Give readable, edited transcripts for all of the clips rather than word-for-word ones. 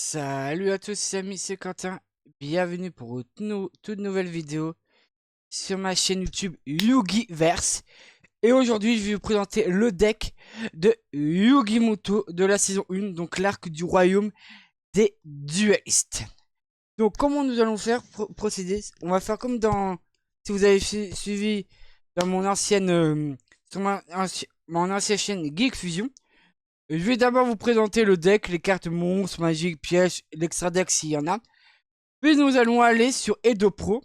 Salut à tous amis, c'est Quentin. Bienvenue pour une toute nouvelle vidéo sur ma chaîne YouTube Yugiverse. Et aujourd'hui, je vais vous présenter le deck de Yugi-Muto de la saison 1, donc l'arc du royaume des duellistes. Donc comment nous allons faire procéder? On va faire comme dans... Si vous avez suivi dans mon ancienne... sur mon ancienne chaîne Geek Fusion. Je vais d'abord vous présenter le deck, les cartes monstres, magiques, pièges, l'extra deck s'il y en a. Puis nous allons aller sur Edo Pro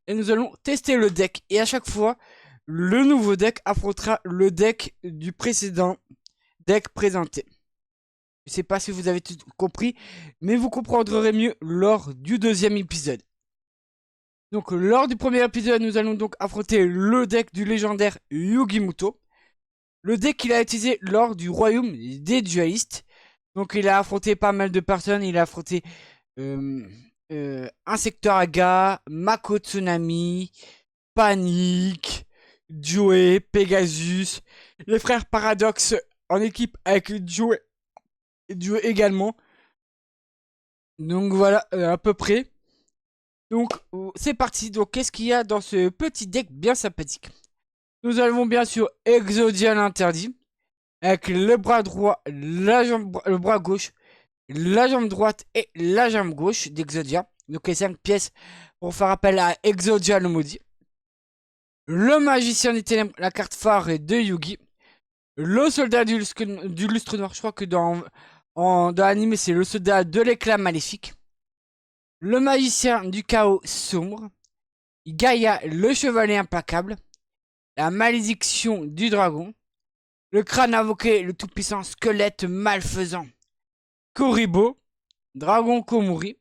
et nous allons tester le deck. Et à chaque fois, le nouveau deck affrontera le deck du précédent deck présenté. Je ne sais pas si vous avez tout compris, mais vous comprendrez mieux lors du deuxième épisode. Donc lors du premier épisode, nous allons donc affronter le deck du légendaire Yugi-Muto. Le deck qu'il a utilisé lors du royaume des dualistes. Donc il a affronté pas mal de personnes. Il a affronté Insectoraga, Mako Tsunami, Panic, Joey, Pegasus, les frères Paradox en équipe avec Joey également. Donc voilà à peu près. Donc c'est parti. Donc qu'est-ce qu'il y a dans ce petit deck bien sympathique? Nous avons bien sûr Exodia l'interdit. Avec le bras droit, le bras gauche, la jambe droite et la jambe gauche d'Exodia. Donc les 5 pièces pour faire appel à Exodia le maudit. Le magicien des ténèbres, la carte phare de Yugi. Le soldat du lustre noir, je crois que dans l'anime c'est le soldat de l'éclat maléfique. Le magicien du chaos sombre. Gaïa, le chevalier implacable. La malédiction du dragon. Le crâne invoqué, le tout-puissant squelette malfaisant. Koribo, Dragon Komuri,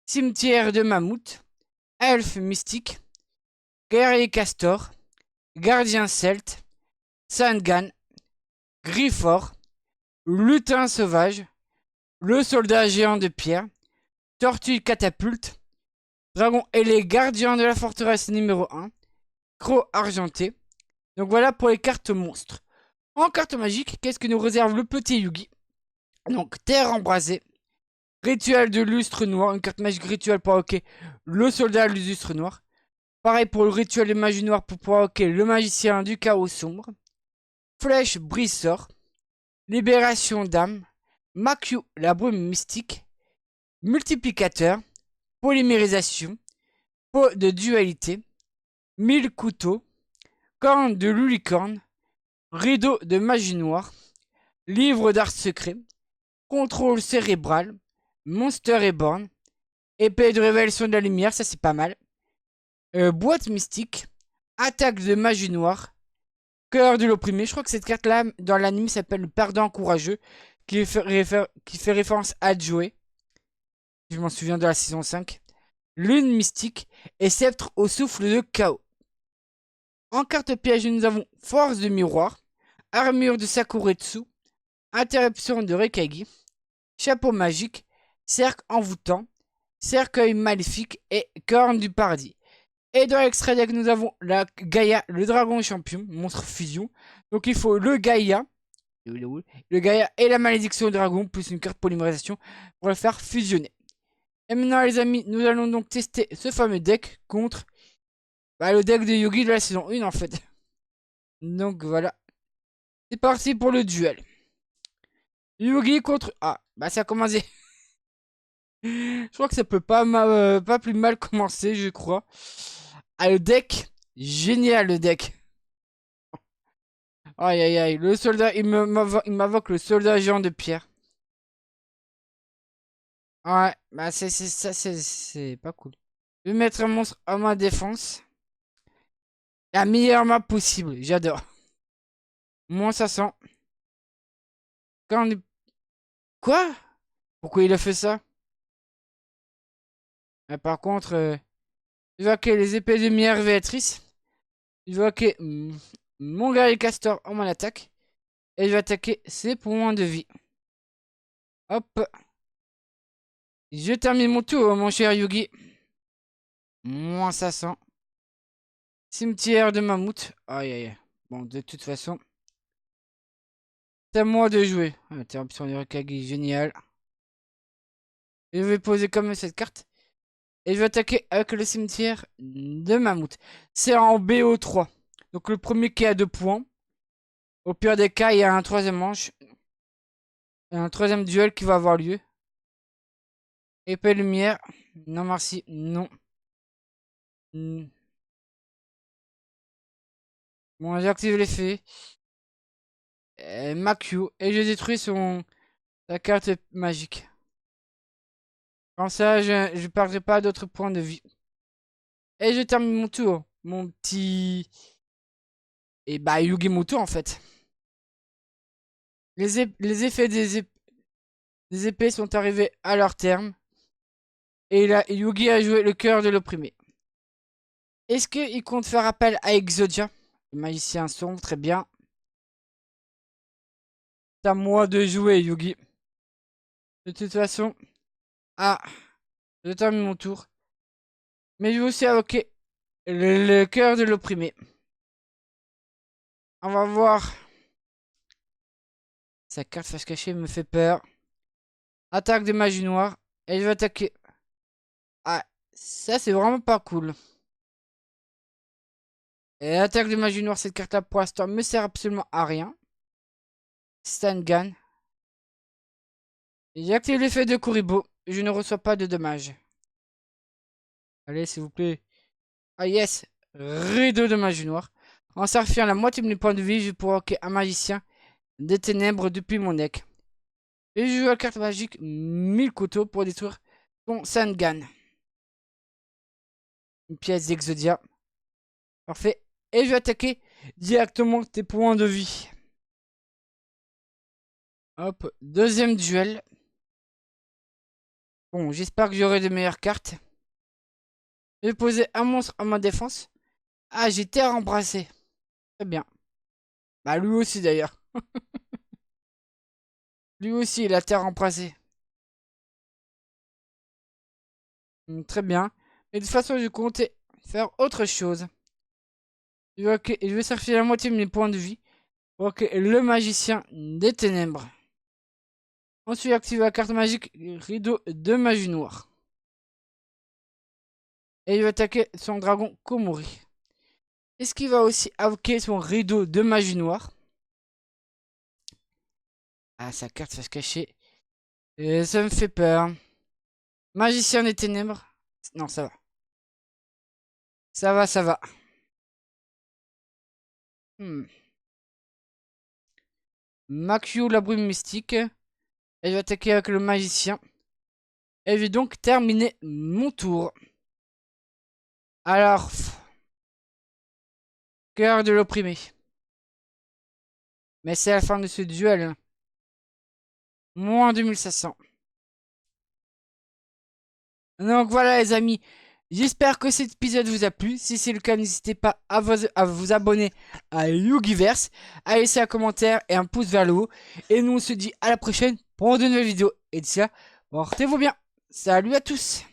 Cimetière de Mammouth, Elfe Mystique, Guerrier Castor, Gardien Celte, Sangan, Grifford, Lutin Sauvage, le Soldat Géant de Pierre, Tortue Catapulte, Dragon ailé Gardien de la Forteresse numéro 1, Croc Argenté. Donc voilà pour les cartes monstres. En carte magique, qu'est-ce que nous réserve le petit Yugi? Donc Terre embrasée, Rituel de lustre noir, une carte magique rituelle pour invoquer le soldat du lustre noir. Pareil pour le rituel de magie noire pour pouvoir invoquer le magicien du chaos sombre. Flèche brise sort. Libération d'âme. Makyu, la brume mystique. Multiplicateur. Polymérisation. Peau de dualité. 1000 couteaux. Corne de lulicorne. Rideau de magie noire. Livre d'art secret. Contrôle cérébral. Monster Reborn. Épée de révélation de la lumière, ça c'est pas mal. Boîte mystique. Attaque de magie noire. Cœur de l'opprimé. Je crois que cette carte-là, dans l'anime, s'appelle le perdant courageux. Qui fait référence à Joey. Je m'en souviens de la saison 5. Lune mystique. Et sceptre au souffle de chaos. En carte piège, nous avons force de miroir. Armure de Sakuretsu. Interruption de Rekagi. Chapeau magique. Cercle envoûtant. Cercueil maléfique et corne du paradis. Et dans l'extrait deck, nous avons la Gaïa, le dragon champion, monstre fusion. Donc il faut le Gaïa et la malédiction dragon, plus une carte polymérisation pour le faire fusionner. Et maintenant les amis, nous allons donc tester ce fameux deck contre le deck de Yugi de la saison 1 en fait. Donc voilà. C'est parti pour le duel. Yugi contre... Ah, ça a commencé. Je crois que ça peut pas plus mal commencer, je crois. Ah, le deck. Génial, le deck. Aïe, aïe, aïe. Le soldat, il m'invoque le soldat géant de pierre. Ouais, c'est pas cool. Je vais mettre un monstre à ma défense. La meilleure map possible, j'adore. Moins ça sent. Quand on est... Quoi? Pourquoi il a fait ça? Par contre, je vois que les épées de lumière Véatrice. Je vois que mon guerrier castor en mon attaque. Et je vais attaquer ses points de vie. Hop. Je termine mon tour, mon cher Yugi. Moins ça sent. Cimetière de mammouth. Aïe aïe. Bon, de toute façon, c'est à moi de jouer. Interruption de Rekagi, génial. Je vais poser comme cette carte. Et je vais attaquer avec le cimetière de Mammouth. C'est en BO3. Donc le premier qui a 2 points. Au pire des cas, il y a un troisième manche. Un troisième duel qui va avoir lieu. Épée lumière. Non merci. Non. Bon, j'active l'effet. Makio. Et je détruis sa carte magique. Comme ça, je ne perdrai pas d'autres points de vie. Et je termine mon tour. Mon petit... Et bah, Yugi-Moto en fait. Les effets des épées sont arrivés à leur terme. Et là, Yugi a joué le cœur de l'opprimé. Est-ce qu'il compte faire appel à Exodia? Le magicien sombre, très bien. C'est à moi de jouer, Yugi. De toute façon... Ah, je termine mon tour. Mais je vais aussi invoquer le cœur de l'opprimé. On va voir. Sa carte face cachée me fait peur. Attaque de magie noire. Et je vais attaquer. Ah, ça c'est vraiment pas cool. Et attaque de magie noire, cette carte là pour l'instant me sert absolument à rien. Stangan. J'ai activé l'effet de Kuribo. Je ne reçois pas de dommages. Allez, s'il vous plaît. Ah yes. Rideau de magie noire. En sacrifiant la moitié de mes points de vie, je pourrai provoquer un magicien des ténèbres depuis mon deck. Et je joue la carte magique 1000 couteaux pour détruire ton Sangan. Une pièce d'Exodia. Parfait. Et je vais attaquer directement tes points de vie. Hop, deuxième duel. Bon, j'espère que j'aurai de meilleures cartes. Je vais poser un monstre à ma défense. Ah, j'ai terre embrassée. Très bien. Bah, lui aussi d'ailleurs. Lui aussi, il a terre embrassée. Très bien. Mais de toute façon, je comptais faire autre chose. Je vais sacrifier la moitié de mes points de vie. Ok, le magicien des ténèbres. Ensuite, active la carte magique rideau de magie noire. Et il va attaquer son dragon Komori. Est-ce qu'il va aussi invoquer son rideau de magie noire? Ah, sa carte va se cacher. Et ça me fait peur. Magicien des ténèbres. Non, ça va. Ça va, ça va. Makio, la brume mystique. Et je vais attaquer avec le magicien. Et je vais donc terminer mon tour. Alors, cœur de l'opprimé. Mais c'est la fin de ce duel. Moins 2500. Donc voilà les amis. J'espère que cet épisode vous a plu. Si c'est le cas, n'hésitez pas à vous abonner à Yugiverse, à laisser un commentaire et un pouce vers le haut. Et nous on se dit à la prochaine pour de nouvelles vidéos. Et d'ici là, portez-vous bien. Salut à tous.